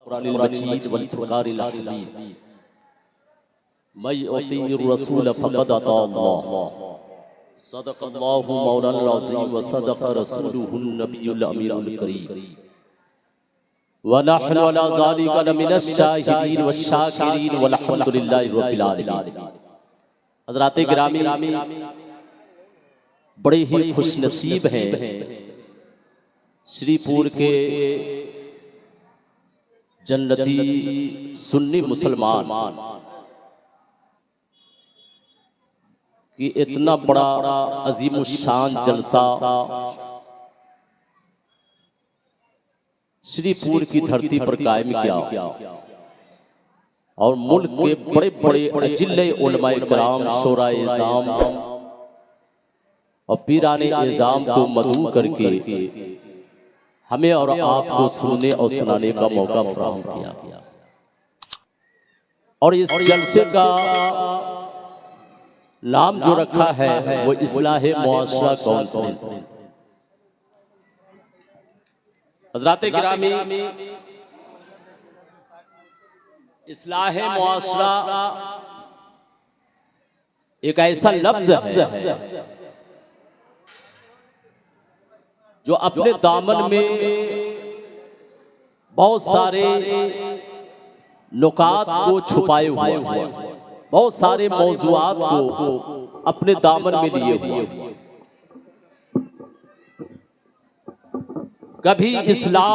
कुरानिल मजीद वल फुरकानिल हमीद मय अतीर रसूल फक़द अता अल्लाह सदक़ल्लाहु मौलाना अज़ीम व सदक़ रसूलुहुन नबियुल अमीनुल करीम व नहनु अला ज़ालिका लमिनश शाहिदीन व शाकिरीन वल्हम्दुलिल्लाहि रब्बिल आलमीन। हज़रात गिरामी, बड़े ही खुशनसीब हैं श्रीपुर के जन्नती सुन्नी मुसलमान कि इतना बड़ा अजीमुशान जलसा श्रीपुर की धरती पर कायम किया और मुल्क के बड़े बड़े अजिल्ले उलमाए कराम, शोराए इज़ाम और पीराने इज़ाम को मदऊ करके हमें और आपको सुनने और सुनाने का मौका फराहम किया। और इस जलसे का नाम जो रखा है वो इस्लाहे मुआशरा कॉन्फ्रेंस। हज़रात गिरामी, इस्लाहे मुआशरा एक ऐसा लफ्ज है जो अपने दामन में बहुत सारे नुकात को छुपाए हुए हैं, बहुत सारे मौज़ूआत को अपने दामन में लिए हुए। कभी इस्लाह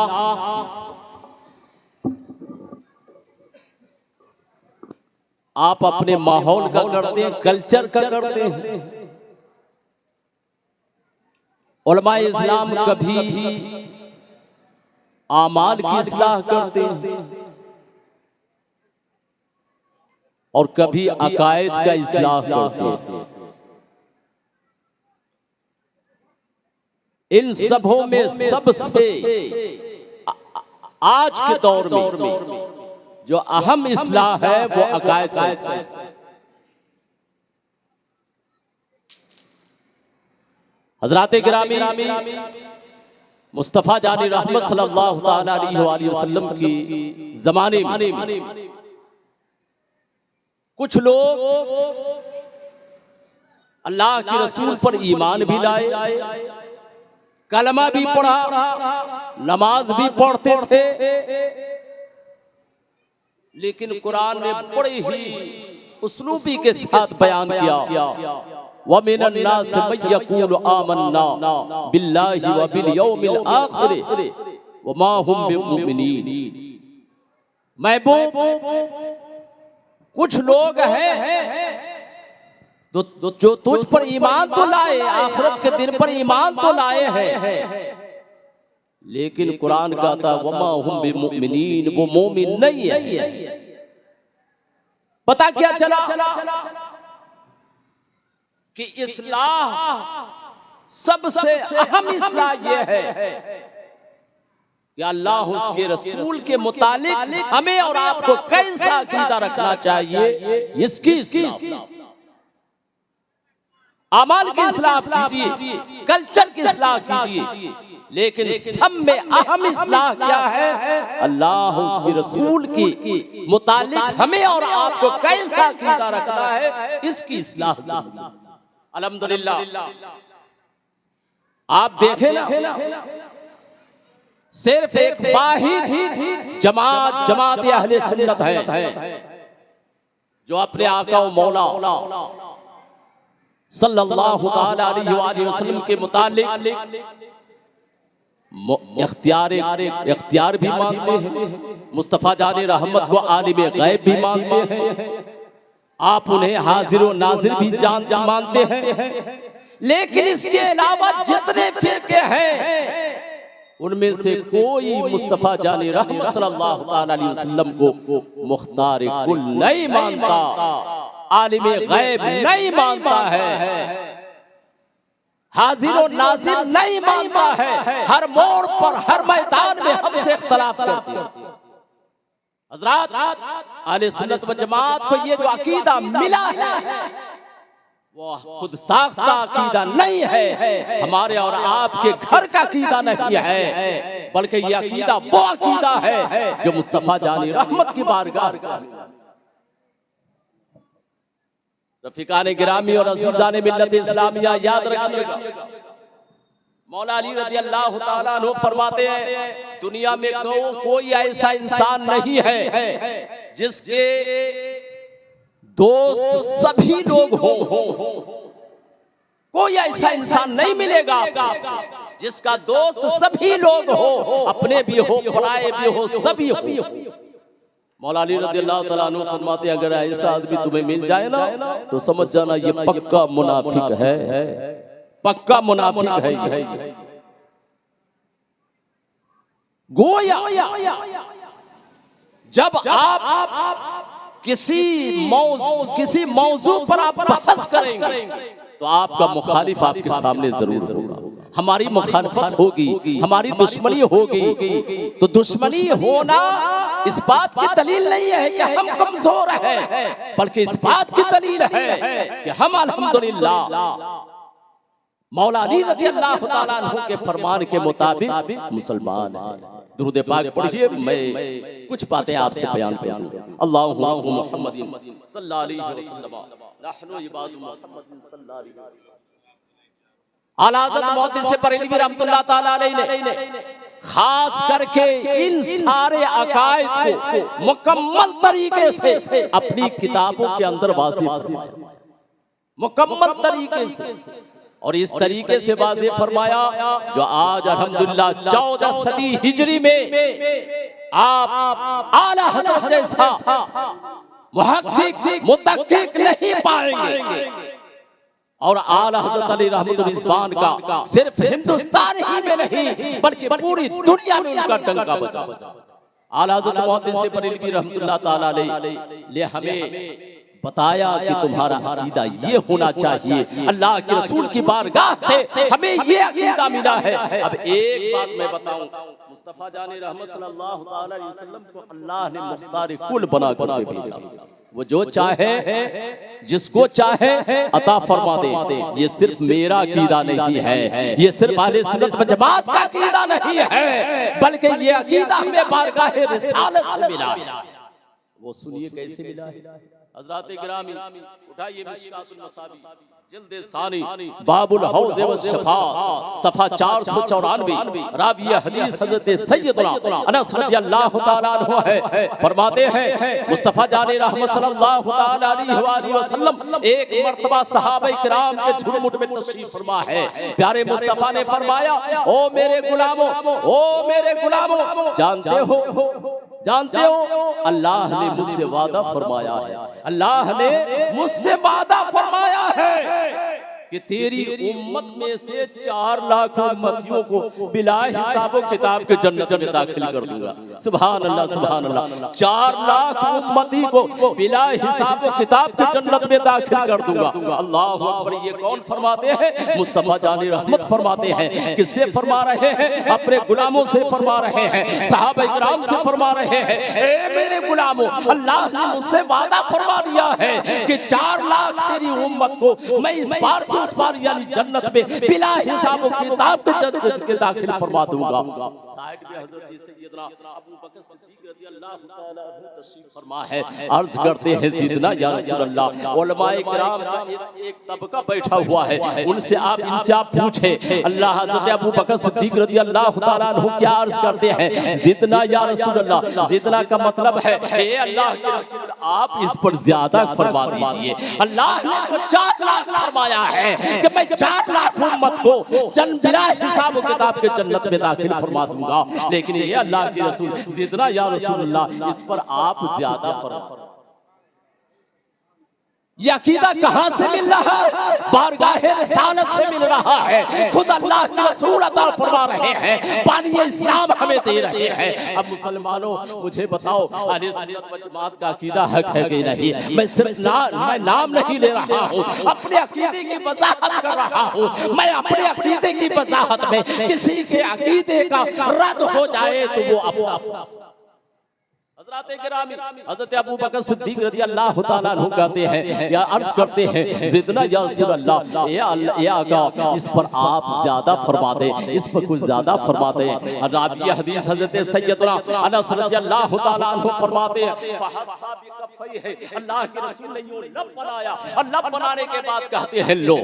आप अपने माहौल का करते हैं, कल्चर का करते हैं। उलमाए इस्लाम कभी आमाल की इस्लाह करते हैं और कभी अकायद का इस्लाह करते हैं। इन सबों में सबसे आज के दौर में जो अहम इस्लाह है वो अकायद का इस्लाह है। हज़रात गिरामी, मुस्तफ़ा जाने रहमत सल्लल्लाहु ताला अलैहि वसल्लम की ज़माने में कुछ लोग अल्लाह के रसूल पर ईमान भी लाए, कलमा भी पढ़ा, नमाज भी पढ़ते थे, लेकिन कुरान ने बड़े ही उसलूबी के साथ बयान किया व मिनन नास मन यक़ूलु आमन्ना बिल्लाहि व बिल यौमिल आखिर व मा हुम बिमुमिनीन। महबूब, कुछ लोग हैं जो तुझ पर ईमान तो लाए, आखिरत के दिन पर ईमान तो लाए हैं, लेकिन कुरान कहता व मा हुम बिमुमिनीन, वो मोमिन नहीं है। पता क्या चला कि इस्लाह सबसे अहम इस्लाह ये है कि अल्लाह उसके रसूल के मुतालिक हमें और आपको कैसा अकीदा रखना चाहिए, इसकी इस्लाह। अमाल की इस्लाह कीजिए, कल्चर की इस्लाह कीजिए, लेकिन सब में अहम इस्लाह क्या है? अल्लाह उसके रसूल की मुतालिक हमें और आपको कैसा अकीदा रखना है, इसकी इस्लाह। अल्हम्दुलिल्लाह, आप देखें ना, सिर्फ एक वाहिद जमात अहले सुन्नत है जो अपने आका और मौला सल्लल्लाहु ताला अलैहि वसल्लम के मुतालिक इख्तियार भी मानते हैं, मुस्तफ़ा जाने रहमत को आलिम गैब भी मानते हैं, आप उन्हें हाजिर और नाजिर भी मानते हैं, लेकिन इसके अलावा जितने फिरके हैं उनमें से कोई मुस्तफ़ा जाने रहमत सल्लल्लाहु ताला अलैहि वसल्लम को मुख्तार कुल नहीं मानता, आलिम गैब नहीं मानता है, हाजिर और नाजिर नहीं मानता है। हर मोड़ पर, हर मैदान में हमसे इख्तिलाफ करते हैं। हज़रात, अहले सुन्नत व जमात को ये जो अकीदा मिला है वो खुद साख्ता अकीदा नहीं है, हमारे और आपके घर का अकीदा नहीं है, बल्कि ये अकीदा वो अकीदा है जो मुस्तफा जानी रहमत की बारगाह से। रफीकान गिरामी और अजीजान मिल्लत इस्लामिया याद रखिएगा, मौला अली रज़ी अल्लाह ताला अन्हु फरमाते हैं दुनिया में कोई ऐसा इंसान नहीं है जिसके दोस्त सभी लोग हो। कोई ऐसा इंसान नहीं मिलेगा जिसका दोस्त सभी लोग हो, अपने भी हो पराए भी हो सभी हो। मौला अली रज़ियल्लाहु ताला अन्हु फरमाते हैं अगर ऐसा आदमी तुम्हें मिल जाए ना तो समझ जाना ये पक्का मुनाफिक है, पक्का मुनाफिक है। गोया जब आप किसी मौजू पर आप बहस करेंगे तो आपका मुखालिफ आपके सामने जरूर होगा। हमारी मुखालफत होगी, हमारी दुश्मनी होगी, तो दुश्मनी होना इस बात की दलील नहीं है कि हम कमजोर हैं, बल्कि इस बात की दलील है कि हम अल्हम्दुलिल्लाह मौला अली रज़ियल्लाहु ताला अन्हु के फरमान के मुताबिक मुसलमान हैं। दुरूद पाक पढ़िए, मैं कुछ बातें आपसे बयान करूंगा। अल्लाहुम्मा मुहम्मदिन सल्लल्लाहु अलैहि वसल्लम नहनु इबादु मुहम्मदिन सल्लल्लाहु अलैहि वसल्लम। आला हज़रत मुहद्दिस बरेलवी रहमतुल्लाह ताला अलैहि ने खास करके इन सारे अकायद को मुकम्मल तरीके से अपनी किताबों के अंदर वाज़ेह फरमाया, मुकम्मल तरीके से। और इस तरीके से वाज़ेह फरमाया जो आज अल्हम्दुलिल्लाह 14 सदी हिजरी में आप आला हज़रत जैसा मुहक्किक मुदक्किक नहीं पाएंगे। और आला हज़रत अली रहमतुल रिज़वान का सिर्फ हिंदुस्तान ही में नहीं बल्कि पूरी दुनिया में उनका डंका बजा। आला हज़रत मुहद्दिस बरेलवी रहमतुल्लाह ताला अलैहि ने हमें बताया कि तुम्हारा अकीदा ये होना चाहिए। अल्लाह के रसूल की बारगाह से हमें ये अकीदा मिला है। अब एक बात मैं बताऊं, मुस्तफा जाने रहमत सल्लल्लाहु अलैहि वसल्लम को अल्लाह ने मुख्तार कुल बना कर भेजा। वो जो चाहे जिसको चाहे अता फरमा दे। ये सिर्फ मेरा अकीदा नहीं है, ये सिर्फ अहले सुन्नत व जमात का अकीदा नहीं है, बल्कि ये अकीदा हमें बारगाह रिसालत से मिला। वो सुनिए कैसे मिला है। हज़रात गिरामी उठाइए मिशकातुल मसाबी जिल्द सानी बाबुल हौज़ व शफा सफ़ा 494 रावी हदीस हज़रत सैयदना अनस रज़ियल्लाहु ताला अन्हु है। फरमाते हैं मुस्तफा जाने रहमत सल्लल्लाहु ताला अलैहि वसल्लम एक मर्तबा सहाबा किराम के झुरमुट में तशरीफ फरमा है। प्यारे मुस्तफा ने फरमाया ओ मेरे गुलामों, ओ मेरे गुलामों, जानते हो अल्लाह ने मुझसे वादा फरमाया है, अल्लाह ने मुझसे वादा फरमाया है कि तेरी उम्मत में से 4 लाख उम्मतियों को बिला हिसाब किताब के जन्नत में दाखिल कर दूंगा। सुभान अल्लाह, सुभान अल्लाह। 4 लाख उम्मती को बिला हिसाब किताब के जन्नत में दाखिल कर दूंगा। अल्लाह अकबर। ये कौन फरमाते हैं? मुस्तफा जानी रहमत फरमाते हैं। किससे फरमा रहे हैं? अपने गुलामों से फरमा रहे हैं, सहाबा इकराम से फरमा रहे हैं। ए मेरे गुलामों, अल्लाह ने मुझसे वादा फरमा दिया है कि 4 लाख तेरी उम्मत को मैं इस बार से उस बार यानी जन्नत में बिला हिसाब किताब के जन्नत के दाखिल फरमा दूंगा। साइड में हज़रत सैयदना अबू बकर सिद्दीक़ रज़ियल्लाहु ताला अन्हु तशरीफ फरमा है। अर्ज करते हैं जिदना या रसूल अल्लाह। उलमाए किराम का एक तबका बैठा हुआ है, उनसे आप इनसे आप पूछे अल्लाह हज़रत अबू बकर सिद्दीक़ रज़ियल्लाहु ताला अन्हु क्या अर्ज करते हैं? जिदना या रसूल अल्लाह। जिदना का मतलब है ए अल्लाह के रसूल आप इस पर ज्यादा फरमा दीजिए। अल्लाह ने 4 लाख फरमाया है कि मैं 4 लाख उम्मत को बिला हिसाब किताब के जन्नत में दाखिल फरमा दूंगा। लेकिन ये अल्लाह के रसूल जिदना या रसूल अल्लाह, इस पर आप ज्यादा फरमा। ये अकीदा कहां से मिल रहा है? बारगाह रिसालत से मिल रहा है। खुद अल्लाह के रसूल अता फरमा रहे हैं, पानी इस्लाम हमें दे रहे हैं। अब मुसलमानों मुझे बताओ अहले सुन्नत व जमात का अकीदा हक है कि नहीं? मैं सिर्फ मैं नाम नहीं ले रहा हूँ, अपने अकीदे की वजाहत कर रहा हूँ। मैं अपने अकीदे की वजाहत में किसी के अकीदे का रद्द हो जाए तो वो अपना हज़रत अबू बकर सिद्दीक रज़ी अल्लाह तआला अन्हु कहते हैं या अर्ज करते हैं जितना या रसूल अल्लाह या आका इस पर आप ज्यादा फरमा दें, इस पर कुछ ज्यादा फरमा दें। रावी हदीस हज़रत सैयदना अनस रज़ी अल्लाह तआला अन्हु फरमाते हैं अल्लाह के रसूल ने यूं लब बनाया और लब बनाने के बाद कहते हैं लो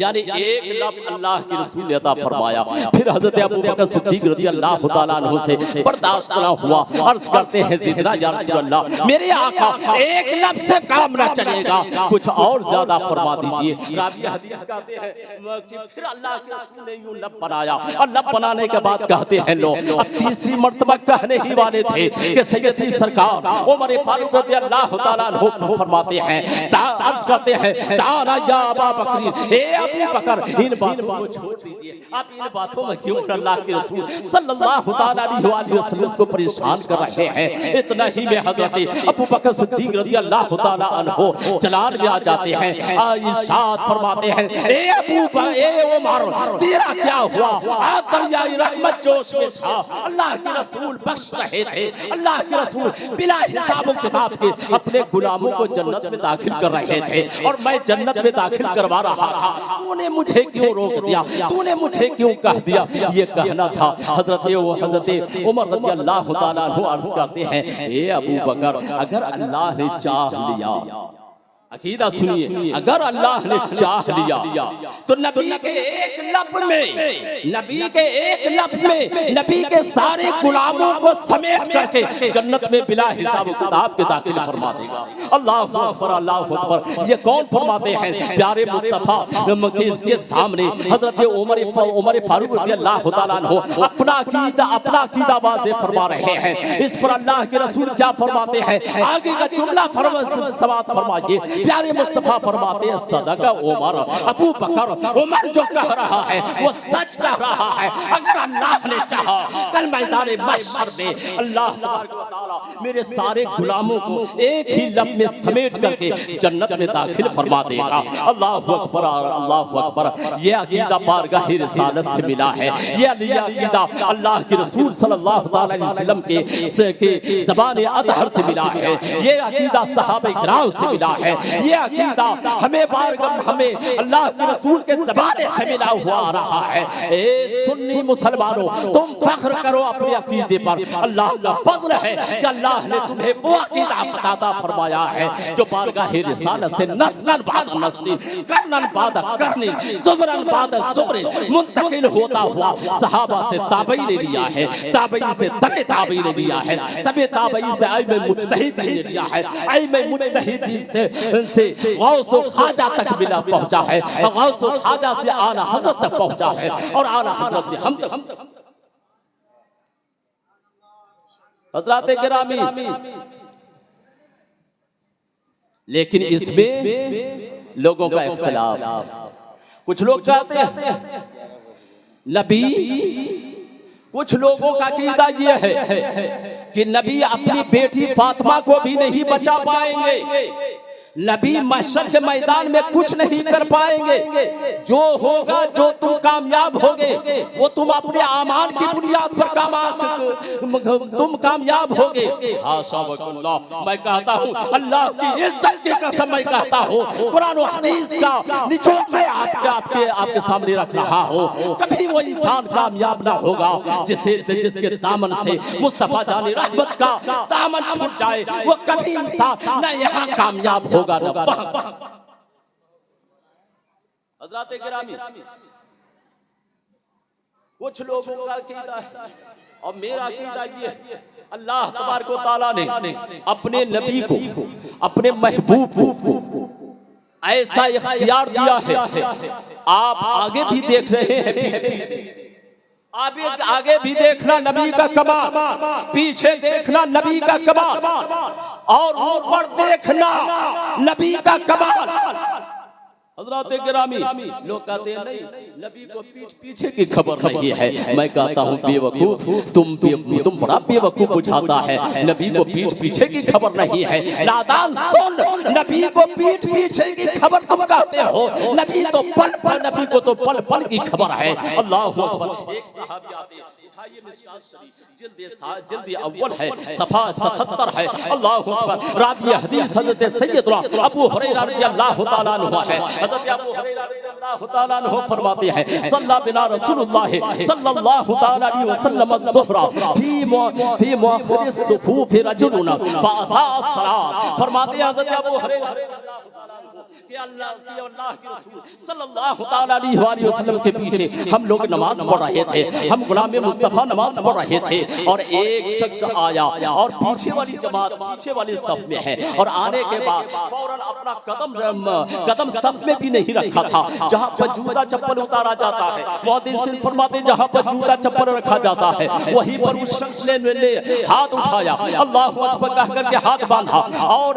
यानी एक लब अल्लाह के रसूल ने अता फरमाया। फिर हज़रत अबू बकर सिद्दीक रज़ी अल्लाह तआला अन्हु से बर्दाश्त ना हुआ, अर्ज करते हैं जितना या रसूल अल्लाह मेरे आका एक लब से काम ना चलेगा, कुछ और ज्यादा फरमा दीजिए। रावी हदीस कहते हैं कि फिर अल्लाह के रसूल ने यूं लब बनाया और लब बनाने के बाद कहते हैं लो। अब तीसरी मर्तबा कहने ही वाले थे कि सैयदी सरकार उमर फारूक रज़ी अल्लाह तआला अन्हु फरमाते हैं अर्ज करते हैं तारा या अबा बकर ए अबू बकर इन बातों को छोड़ दीजिए, आप इन बातों में क्यों अल्लाह के रसूल सल्लल्लाहु अलैहि वसल्लम को परेशान कर रहे हैं। इतना ही में हज़रत अबू बकर सिद्दीक रज़ी अल्लाह तआला अन्हु जलाल में आ जाते हैं, इरशाद फरमाते हैं ए अबू बकर ए उमर तेरा क्या हुआ? दरियाए रहमत जोश में था, अल्लाह के रसूल बख्श रहे थे, अल्लाह के रसूल बिला हिसाब किताब के अपने गुलामों को जन्नत में दाखिल कर रहे थे और मैं जन्नत में दाखिल करवा रहा था, तूने मुझे क्यों रोक दिया, तूने मुझे क्यों कह दिया? ये कहना था। हज़रत उमर रज़ी अल्लाह तआला अन्हु अर्ज़ करते हैं ए अबू बकर अगर अल्लाह ने चाह लिया, अकीदा सुनिए, अगर अल्लाह ने चाह लिया तो नबी के एक लब में, नबी के एक लब में नबी के सारे गुलामों को समेट करके जन्नत में बिला हिसाब किताब के दाखिल फरमा देगा। अल्लाहु अकबर, अल्लाहु अकबर। ये कौन फरमाते हैं? प्यारे मुस्तफा के सामने हज़रत उमर फारूक रज़ी अल्लाह तआला अन्हु अपना अकीदा वाज़ेह फरमा रहे हैं। इस पर अल्लाह के रसूल क्या फरमाते हैं? आगे का जुमला समाअत फरमाइए। प्यारे मुस्तफा फरमाते हैं सदका उमर, अबू बकर उमर जो कह रहा है वो सच कह रहा है। अगर अल्लाह ने चाहा कल मैदान महशर में अल्लाह तबारक व तआला मेरे सारे गुलामों को एक ही लब में समेट करके जन्नत में दाखिल फरमा देगा। अल्लाहु अकबर, अल्लाहु अकबर। ये अकीदा बारगाह रिसालत से मिला है, ये अकीदा अल्लाह के रसूल सल्लल्लाहु अलैहि वसल्लम के ज़बान अतहर से मिला है, ये अकीदा सहाबा किराम से मिला है, ये अकीदा हमें अल्लाह के रसूल के ज़बान से मिला हुआ आ रहा है। ए सुन्नी मुसलमानों, तुम फख्र करो अपने अकीदे पर। अल्लाह का फज़ल है कि अल्लाह ने तुम्हें वो अकीदा अता फरमाया है जो बारगाह रिसालत से नस्लन बाद नस्ल, कर्नन बाद कर्न, ज़ुबरन बाद ज़ुबर मुंतकिल होता हुआ सहाबा से ताबई ने लिया है, ताबई से तबे ताबई ने लिया है, तबे ताबई से आइमे मुज्तहिद ने लिया है, आइमे मुज्तहिद से गौसो ख्वाजा तक मिला पहुंचा है, गौसो ख्वाजा से आला हज़रत तक पहुंचा है और आला हज़रत से हम तक। हज़रात गिरामी, लेकिन इसमें लोगों का इख्तिलाफ। कुछ लोग कहते हैं नबी, कुछ लोगों का अकीदा ये है कि नबी अपनी बेटी फातिमा को भी नहीं बचा पाएंगे, नबी महशर के मैदान में कुछ नहीं कर पाएंगे। जो होगा, जो तुम कामयाब होगे वो तुम अपने आमाल की बुनियाद पर तुम कामयाब होगे। मैं कहता हूँ अल्लाह की इज्जत की कसम, मैं कहता हूँ कुरान और हदीस का निचोड़ मैं आपके सामने रख रहा हूँ। कभी वो इंसान कामयाब ना होगा जिसके दामन से मुस्तफा जाने रहमत का दामन छूट जाए, वो कभी इंसान न यहाँ कामयाब होगा। हज़रात गिरामी, कुछ लोगों का अकीदा है और मेरा अकीदा ये है, अल्लाह तबारक व तआला ने अपने नबी को, अपने महबूब को ऐसा इख्तियार दिया है। आप आगे भी देख रहे हैं, आगे भी देखना नबी का कमाल, पीछे देखना नबी का कमाल और ऊपर देखना नबी का कमाल। हज़रात गिरामी, लोग कहते हैं नहीं नबी को पीछे की खबर नहीं है। मैं कहता हूँ बेवकूफ, तुम बड़ा बेवकूफ बुझाता है। नबी को पीछे की खबर नहीं है। नादान सुन, नबी को पीछे की खबर तुम कहते हो, नबी को तो पल की खबर है। अल्लाह हू अकबर। एक सहाबी आते जिल्द अव्वल है, सफा 77 है। अल्लाहु अकबर। रावी हदीस हज़रत सैयदना अबू हुरैरा रज़ियल्लाहु तआला अन्हु है। हज़रत अबू हुरैरा रज़ियल्लाहु तआला अन्हु फरमाते हैं, सल्ला बिना रसूलुल्लाह सल्लल्लाहु तआला अलैहि वसल्लम ज़ुहरा फी मुअख्खिर सुफूफ रजुलुन फ़असा सलात। फरमाते हैं हज़रत अबू हुरैरा कि अल्लाह के रसूल सल्लल्लाहु तआला अलैहि वसल्लम के पीछे हम लोग नमाज पढ़ रहे थे, हम गुलाम मुस्तफा नमाज पढ़ रहे थे और एक शख्स आया और पीछे वाली जमात पीछे वाले सफ में है और आने के बाद फौरन अपना कदम सफ में भी नहीं रखा था जहां पर जूता चप्पल उतारा जाता है। मुहद्दिस फरमाते जहां पर जूता चप्पल रखा जाता है वहीं पर उस शख्स ने हाथ उठाया, अल्लाहु अकबर कहकर के हाथ बांधा और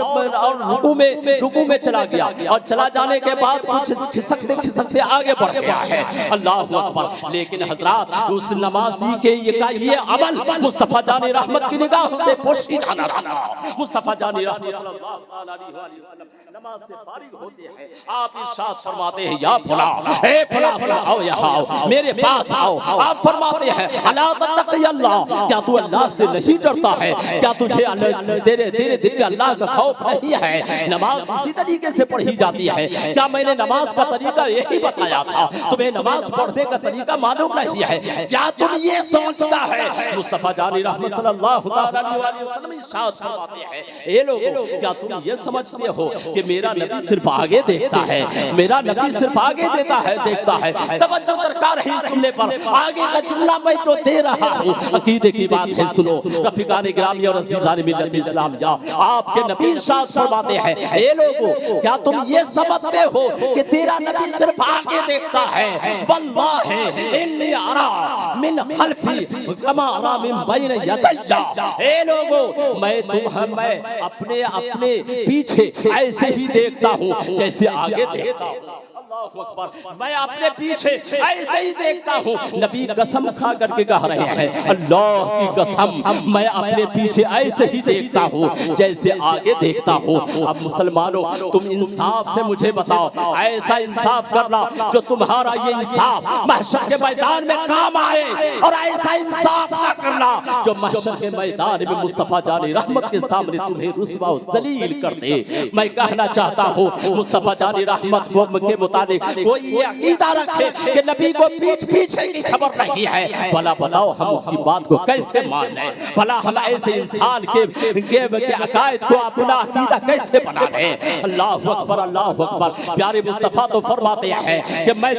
रुकू में चला गया और चला जाने के बाद कुछ खिसकते आगे बढ़ गया है। अल्लाहु अकबर। लेकिन हजरात उस नमाजी के ये अमल मुस्तफा जाने रहमत की निगाह से पोशीदा न रहा। मुस्तफा जाने रहमत सल्लल्लाहु अलैहि वसल्लम नमाज से फारिग होते हैं, आप इरशाद फरमाते हैं, या फला ए फला आओ यहाँ आओ, मेरे पास आओ। आप फरमाते हैं, अला तत्तक़ी अल्लाह, क्या तू अल्लाह से नहीं डरता है? क्या तुझे तेरे दिल में अल्लाह का खौफ नहीं है? नमाज इसी तरीके से पढ़ी जाती है। क्या मैंने नमाज का तरीका यही बताया था? तुम्हें नमाज पढ़ने का तरीका मालूम नहीं है? क्या तुम ये सोचता है? मुस्तफा जानी रहमत सल्लल्लाहु अलैहि वसल्लम इरशाद फरमाते हैं, ए लोगों, क्या तुम ये समझते हो कि मेरा नबी सिर्फ आगे देखता है? मेरा नबी सिर्फ आगे देखता है। तवज्जो दरकार है सुनने पर। आगे का जुमला मैं जो दे रहा हूँ अकीदे की बात है, सुनो। रफीकाने गिरामी और अज़ीज़ाने मिल्लत इस्लाम, या आपके नबी इरशाद फरमाते हैं, ए लोगों, क्या तुम ये समझते हो कि तेरा नबी सिर्फ आगे देखता है? वल्लाहि इन्नी अरा मिन खल्फी कमा अरा मिन बैन यदैया। ए लोगों, मैं अपने पीछे ऐसे ही देखता हूँ जैसे आगे देखता हूँ। मैं अपने पीछे ऐसे ही देखता हूँ। नबी कसम खा करके कह रहे हैं, अल्लाह की कसम, मैं अपने पीछे ऐसे ही देखता हूँ जैसे आगे देखता हूँ। अब मुसलमानों, तुम इंसाफ से मुझे बताओ, ऐसा इंसाफ करना जो तुम्हारा ये इंसाफ महशर के मैदान में काम आए, और ऐसा इंसाफ ना करना जो महशर के मैदान में मुस्तफा जाने रहमत के सामने तुम्हें रुस्वा और जलील कर दे। मैं कहना चाहता हूँ, मुस्तफा जाने रहमत के मुताबिक कोई ये अकीदा रखे कि नबी को पीछे की खबर नहीं है, भला बताओ हम उसकी बात को कैसे मान लें? भला हम ऐसे इंसान के अकायद को अपना अकीदा कैसे बना लें? अल्लाहु अकबर, अल्लाहु अकबर। प्यारे मुस्तफा तो फरमाते हैं कि मैं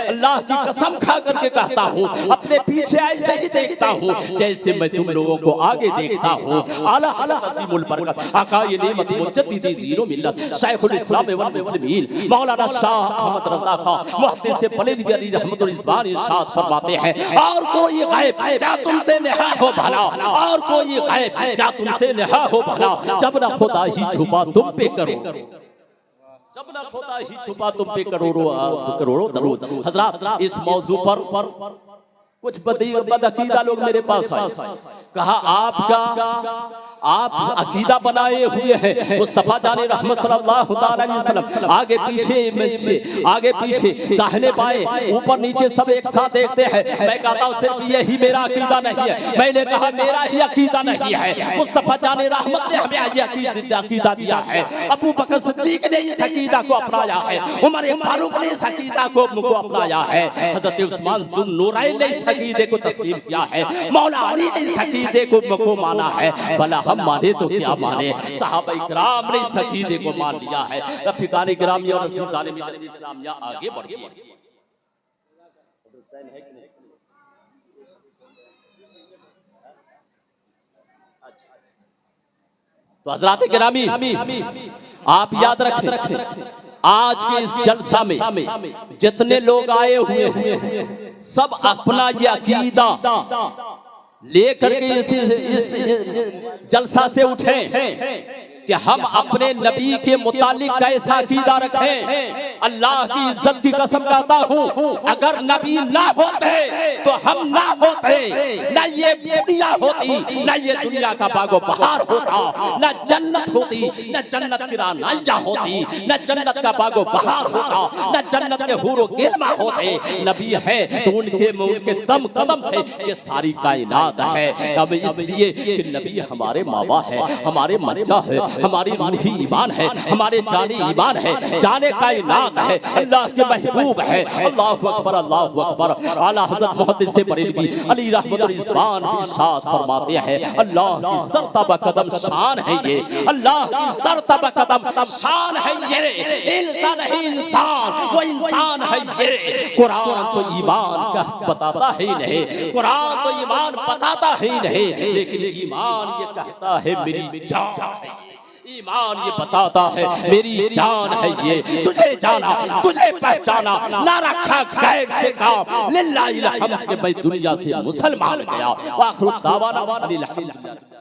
अल्लाह की कसम खा करके कहता हूँ, अपने पीछे ऐसे ही देखता हूँ जैसे मैं तुम लोगों को आगे देखता हूँ। आला अज़ीमुल बरकत आकाए नेमत मुजद्दिदी दीनो मिल्लत शेखुल इस्लाम वल मुस्लिमीन मौलाना शाह अहमद रज़ा खां मुहद्दिस बरेलवी अली रहमतुल इस्लाम इरशाद फरमाते हैं, और कोई गैब क्या तुमसे नेहा हो भला, और कोई गैब क्या तुमसे नेहा हो भला, जब ना खुदा ही छुपा तुम पे करो, जब ना खुदा ही छुपा तुम पे करोड़ों दरूद। हजरात, इस मौजू पर कुछ बदअकीदा लोग मेरे पास आए, कहा आप अकीदा बनाए हुए हैं मुस्तफा जाने रहमत सल्लल्लाहु अलैहि वसल्लम आगे पीछे दाहिने बाएं ऊपर नीचे सब एक साथ देखते हैं। मैं कहता हूँ सिर्फ यही मेरा अकीदा नहीं है। मैंने कहा मेरा ही अकीदा नहीं है, मुस्तफा जाने रहमत ने हमें ये अकीदा दिया है। अबू बकर सिद्दीक ने इस अकीदा को अपनाया है, उमर फारूक ने इस अकीदा को अपनाया है, हजरत उस्मान ज़ुन्नूरैन ने इस अकीदे को तस्लीम किया है, मौला अली ने इस अकीदे को माना है। भला हम माने तो क्या माने, सहाबा इकराम ने इस अकीदे को मान लिया है। रफीकाने गिरामी और अज़ीज़ाने मिल्लत इस्लाम, या आगे बढ़िए। तो हज़रात गिरामी, आप याद रखें, आज के इस जलसा में जितने लोग आए हुए हैं सब अपना ये अकीदा लेकर के इस जलसा से उठे। कि हम अपने नबी के मुतालिक कैसा अकीदा रखें। अल्लाह की इज्जत की कसम कहता हूँ, अगर नबी ना होते तो हम ना होते, न ये दुनिया होती, न ये दुनिया का बागो बहार होता, न जन्नत होती, न जन्नत की रानाइया होती, न जन्नत का बागो बहार होता, न जन्नत के हूरो गिरमा होते। नबी है तो उनके दम कदम से ये सारी कायनात है। अब इसलिए कि नबी हमारे मावा है, हमारे मज्जा है, हमारी रूही ईमान है, हमारे जानी ईमान है, जाने कायनात है, अल्लाह के महबूब है। अल्लाहु अकबर, अल्लाहु अकबर। आला हज़रत मुहद्दिस से बरेलवी अली रहमतुल इस्लाम की इरशाद फरमाते हैं, अल्लाह की सरतबा कदम शान है ये, अल्लाह की सरतबा कदम शान है ये। इंसान है इंसान, वो इंसान है ये। कुरान तो ईमान का बताता ही नहीं, कुरान तो ईमान बताता ही नहीं, लेकिन ईमान ये कहता है मेरी जान है, ईमान ये बताता है मेरी जान है ये। तुझे जाना, तुझे पहचाना, ना रखा गैर से काम, लिल्लाहिल हम्द के मैं दुनिया से मुसलमान गया। वाखिर दावाना अनिल हम्दुलिल्लाह।